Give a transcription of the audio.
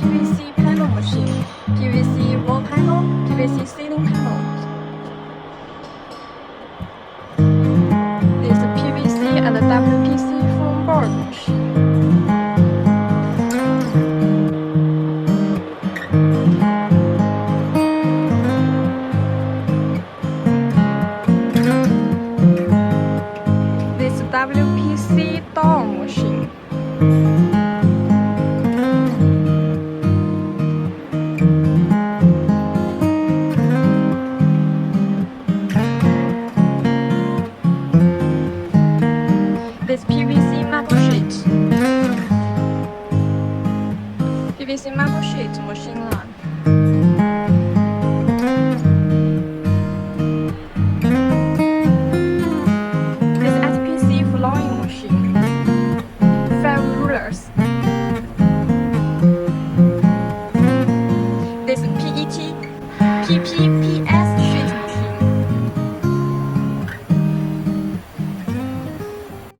PVC panel machine, PVC wall panel, PVC ceiling panel. This is PVC and WPC foam board machine. This WPC door machine. This PVC marble sheet. PVC marble sheet machine line. This SPC flooring machine. 5 rulers. This PET, PPP